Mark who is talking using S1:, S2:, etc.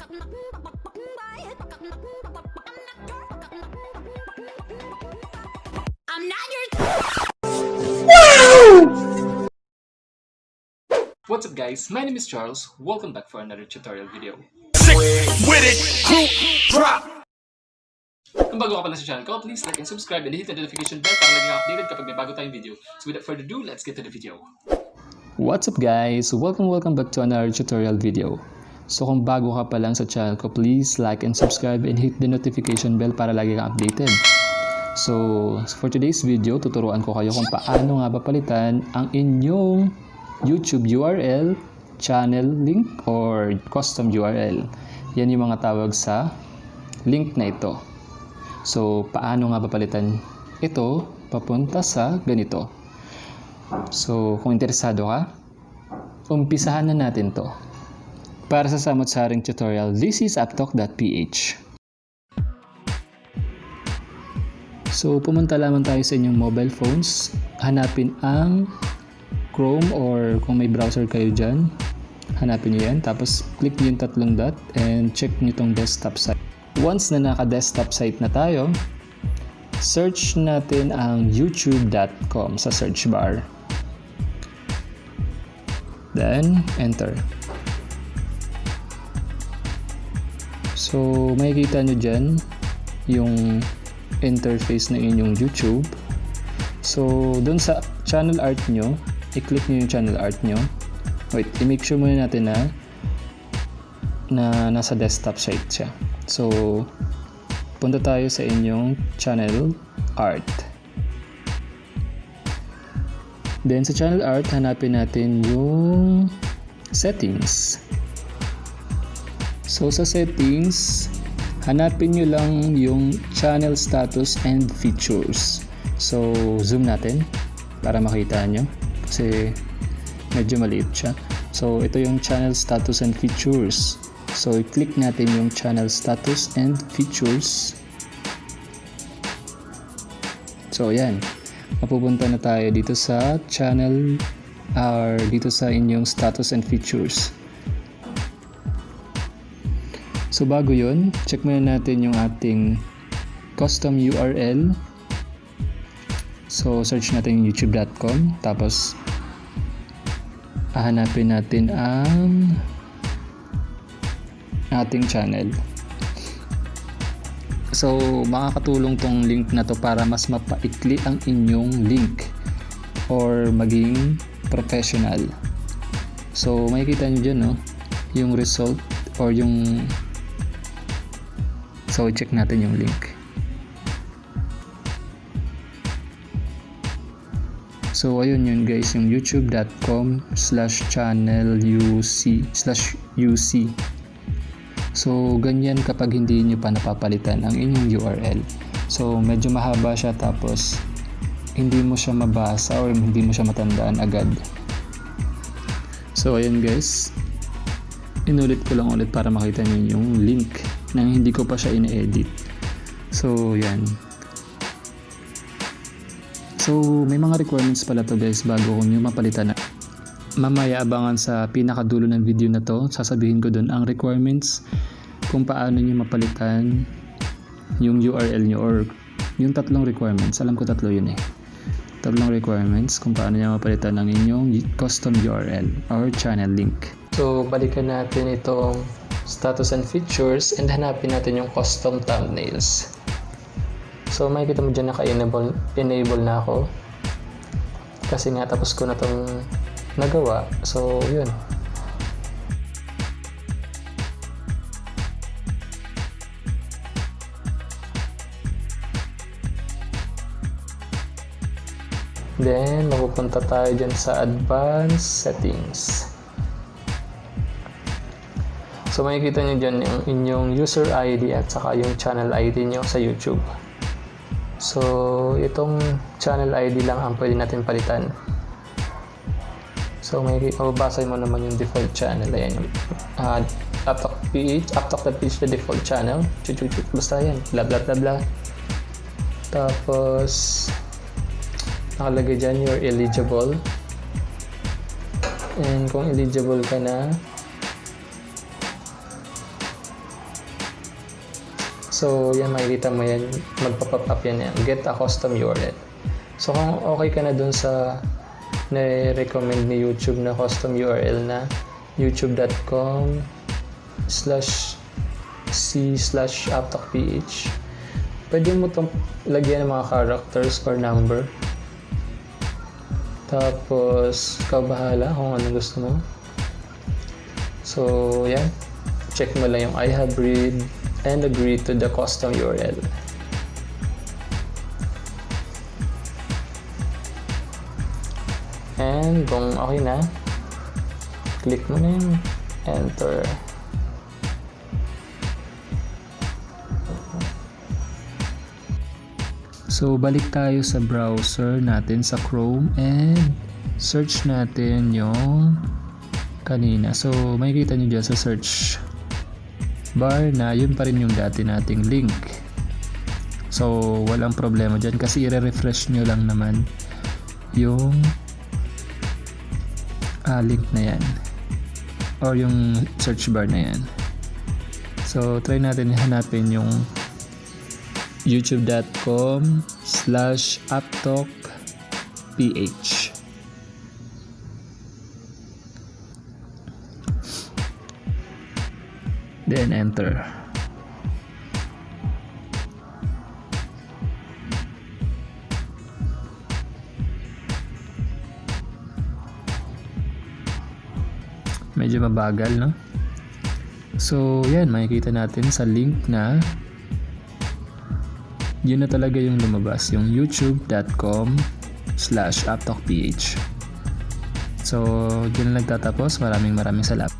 S1: I'm not your.
S2: What's up guys, my name is Charles. Welcome back for another tutorial video.
S3: With it, group drop.
S2: Kung bago ka pa lang sa channel ko, please like and subscribe and hit the notification bell para lagi kang updated kapag may bago tayong video. So without further ado, let's get to the video.
S4: What's up guys? Welcome back to another tutorial video. So kung bago ka pa lang sa channel ko, please like and subscribe and hit the notification bell para lagi kang updated. So for today's video, tuturuan ko kayo kung paano nga ba palitan ang inyong YouTube URL, channel link, or custom URL. Yan yung mga tawag sa link na ito. So paano nga ba palitan ito papunta sa ganito? So kung interesado ka, umpisahan na natin to. Para sa samot-saring tutorial, this is aptalk.ph. So pumunta lamang tayo sa inyong mobile phones, hanapin ang Chrome or kung may browser kayo dyan, hanapin nyo yan, tapos click nyo yung tatlong dot and check nyo itong desktop site. Once na naka-desktop site na tayo, search natin ang youtube.com sa search bar. Then, enter. So, makikita nyo dyan yung interface ng inyong YouTube. So, dun sa channel art nyo, i-click nyo yung channel art nyo. Wait, i-make sure muna natin na nasa desktop site siya. So, punta tayo sa inyong channel art. Then, sa channel art, hanapin natin yung settings. So, sa settings, hanapin nyo lang yung channel status and features. So, zoom natin para makita nyo. Kasi medyo maliit siya. So, ito yung channel status and features. So, i-click natin yung channel status and features. So, yan. Mapupunta na tayo dito sa channel or dito sa inyong status and features. So, bago yun, check muna natin yung ating custom URL. So, search natin yung youtube.com. Tapos, hahanapin natin ang ating channel. So, makakatulong tong link na to para mas mapaikli ang inyong link or maging professional. So, makikita nyo dyan, no? Yung result or yung... So, check natin yung link. So, ayun yun guys, yung youtube.com/channel/uc. So, ganyan kapag hindi nyo pa napapalitan ang inyong URL. So, medyo mahaba siya tapos hindi mo siya mabasa or hindi mo siya matandaan agad. So, ayun guys. Inulit ko lang ulit para makita nyo yung link nang hindi ko pa siya ine-edit. So, yan. So, may mga requirements pala to guys bago ko nyo mapalitan na. Mamaya abangan sa pinakadulo ng video na to. Sasabihin ko dun ang requirements kung paano nyo mapalitan yung URL nyo or yung tatlong requirements. Alam ko tatlo yun eh. Tatlong requirements kung paano nyo mapalitan ang inyong custom URL or channel link. So, balikan natin itong status and features and hanapin natin yung custom thumbnails. So, makikita mo dyan naka-enable na ako. Kasi nga, tapos ko na itong nagawa. So, yun. Then, mapupunta tayo dyan sa advanced settings. So, makikita nyo dyan yung inyong user ID at saka yung channel ID nyo sa YouTube. So, itong channel ID lang ang pwede natin palitan. So, mababasa mo naman yung default channel. Ayan yung aptalk.ph, the default channel. Basta yan, bla bla bla bla. Tapos, nakalagay dyan, you're eligible. And kung eligible ka na, So, yan, makikita mo yan, magpa-pop up yan. Get a custom URL. So, kung okay ka na dun sa na-recommend ni YouTube na custom URL na youtube.com/c/apptalkph, pwede mo itong lagyan ng mga characters or number. Tapos, ikaw bahala kung ano gusto mo. So, yan. Check mo lang yung I have read and agree to the custom URL. And kung okay na, click mo na yun. Enter. So, balik tayo sa browser natin sa Chrome and search natin yung kanina. So, makikita nyo dyan sa search bar na yun pa rin yung dati nating link. So, walang problema dyan kasi i-refresh nyo lang naman yung link na yan or yung search bar na yan. So, try natin hanapin yung youtube.com/apptalkph. Then enter. Medyo mabagal, no? So, yan, makikita natin sa link na yun na talaga yung lumabas, yung youtube.com/apptalkph. So, dyan na nagtatapos. Maraming salamat.